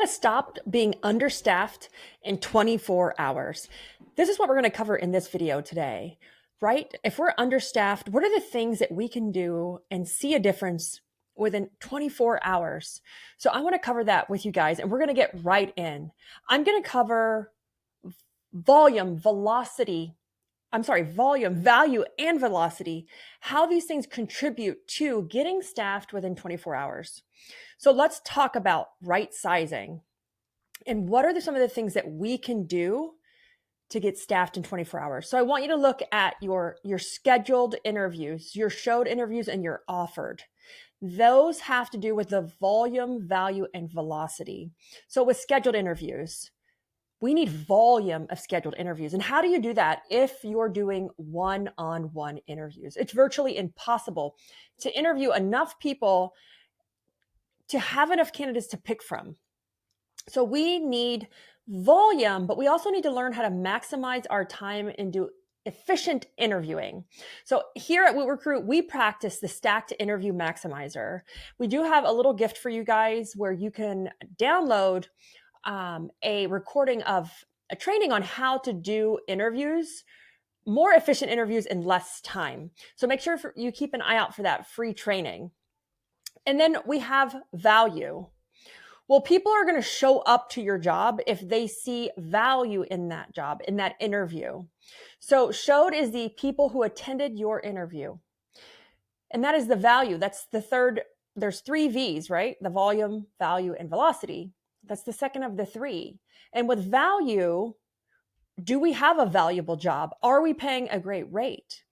to stop being understaffed in 24 hours. This is what we're going to cover in this video today, right? If we're understaffed, what are the things that we can do and see a difference within 24 hours? So I want to cover that with you guys, and we're going to get right in. I'm going to cover volume, value, and velocity, how these things contribute to getting staffed within 24 hours. So let's talk about right sizing and what are some of the things that we can do to get staffed in 24 hours. So I want you to look at your scheduled interviews, your showed interviews, and your offered. Those have to do with the volume, value, and velocity. So with scheduled interviews, we need volume of scheduled interviews. And how do you do that if you're doing one-on-one interviews? It's virtually impossible to interview enough people to have enough candidates to pick from. So we need volume, but we also need to learn how to maximize our time and do efficient interviewing. So here at Woot Recruit, we practice the stacked interview maximizer. We do have a little gift for you guys where you can download a recording of a training on how to do interviews, more efficient interviews in less time. So make sure you keep an eye out for that free training. And then we have value. Well, people are going to show up to your job if they see value in that job, in that interview. So showed is the people who attended your interview. And that is the value. That's the third. There's 3 V's, right? The volume, value, and velocity. That's the second of the 3. And with value, do we have a valuable job? Are we paying a great rate?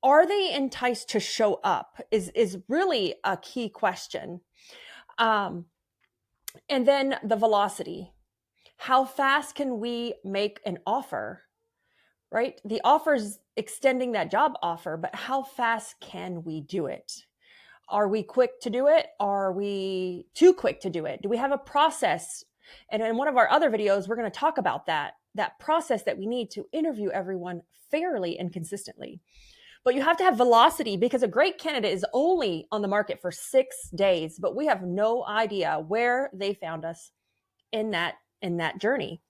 Are they enticed to show up is really a key question. And then the velocity. How fast can we make an offer, right? The offer is extending that job offer, but how fast can we do it? Are we quick to do it? Are we too quick to do it? Do we have a process? And in one of our other videos, we're going to talk about that process that we need to interview everyone fairly and consistently. But you have to have velocity because a great candidate is only on the market for 6 days, but we have no idea where they found us in that journey.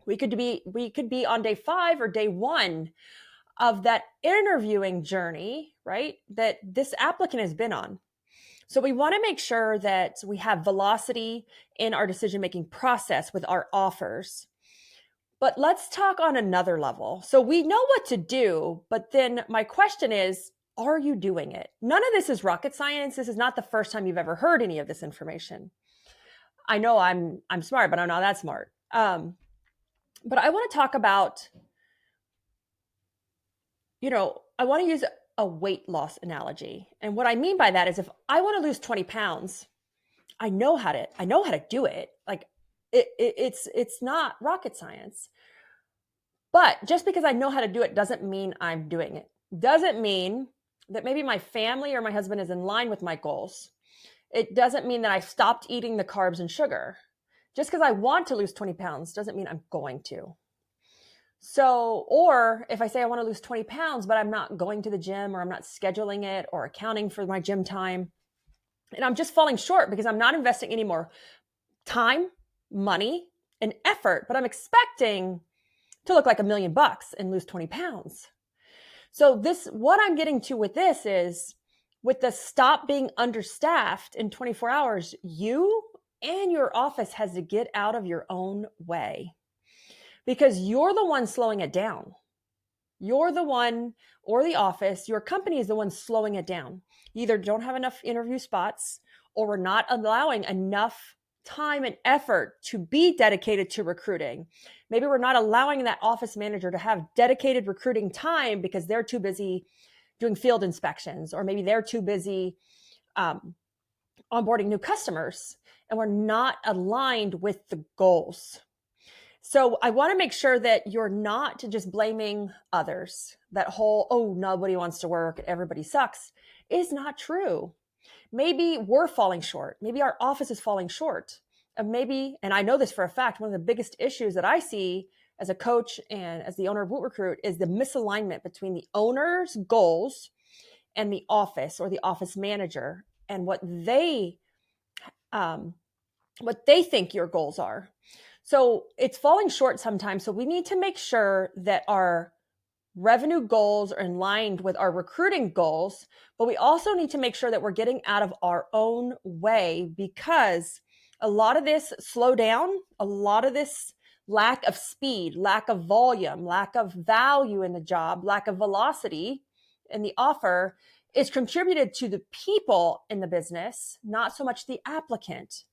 We could be on day 5 or day 1 of that interviewing journey, right? That this applicant has been on. So we want to make sure that we have velocity in our decision-making process with our offers. But let's talk on another level. So we know what to do, but then my question is, are you doing it? None of this is rocket science. This is not the first time you've ever heard any of this information. I know I'm smart, but I'm not that smart. But I want to talk about, I want to use a weight loss analogy. And what I mean by that is if I want to lose 20 pounds, I know how to do it. Like it's not rocket science. But just because I know how to do it doesn't mean I'm doing it. Doesn't mean that maybe my family or my husband is in line with my goals. It doesn't mean that I've stopped eating the carbs and sugar. Just because I want to lose 20 pounds doesn't mean I'm going to. So, or if I say I want to lose 20 pounds, but I'm not going to the gym or I'm not scheduling it or accounting for my gym time, and I'm just falling short because I'm not investing any more time, money, and effort, but I'm expecting to look like $1 million and lose 20 pounds. So what I'm getting to with this is with the stop being understaffed in 24 hours, you and your office has to get out of your own way because you're the one slowing it down. You're the one, or the office, your company is the one slowing it down. You either don't have enough interview spots or we're not allowing enough time and effort to be dedicated to recruiting. Maybe we're not allowing that office manager to have dedicated recruiting time because they're too busy doing field inspections, or maybe they're too busy onboarding new customers, and we're not aligned with the goals. So I want to make sure that you're not just blaming others. That whole, oh, nobody wants to work, everybody sucks, is not true. Maybe we're falling short. Maybe our office is falling short. And I know this for a fact, one of the biggest issues that I see as a coach and as the owner of Woot Recruit is the misalignment between the owner's goals and the office or the office manager and what they what they think your goals are. So it's falling short sometimes. So we need to make sure that our revenue goals are in line with our recruiting goals, but we also need to make sure that we're getting out of our own way, because a lot of this slow down, a lot of this lack of speed, lack of volume, lack of value in the job, lack of velocity in the offer is contributed to the people in the business, not so much the applicant.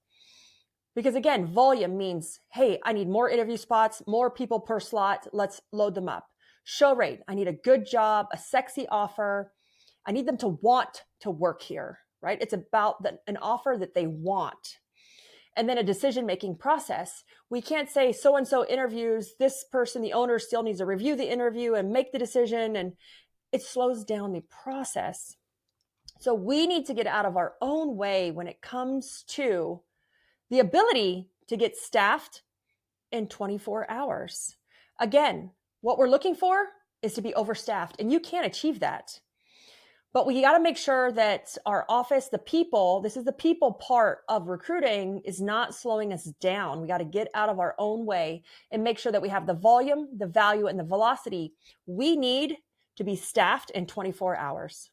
Because again, volume means, hey, I need more interview spots, more people per slot. Let's load them up. Show rate, I need a good job, a sexy offer. I need them to want to work here, right? It's about an offer that they want. And then a decision-making process. We can't say so-and-so interviews, this person, the owner, still needs to review the interview and make the decision. And it slows down the process. So we need to get out of our own way when it comes to the ability to get staffed in 24 hours. Again, what we're looking for is to be overstaffed, and you can't achieve that. But we got to make sure that our office, the people, this is the people part of recruiting, is not slowing us down. We got to get out of our own way and make sure that we have the volume, the value, and the velocity we need to be staffed in 24 hours.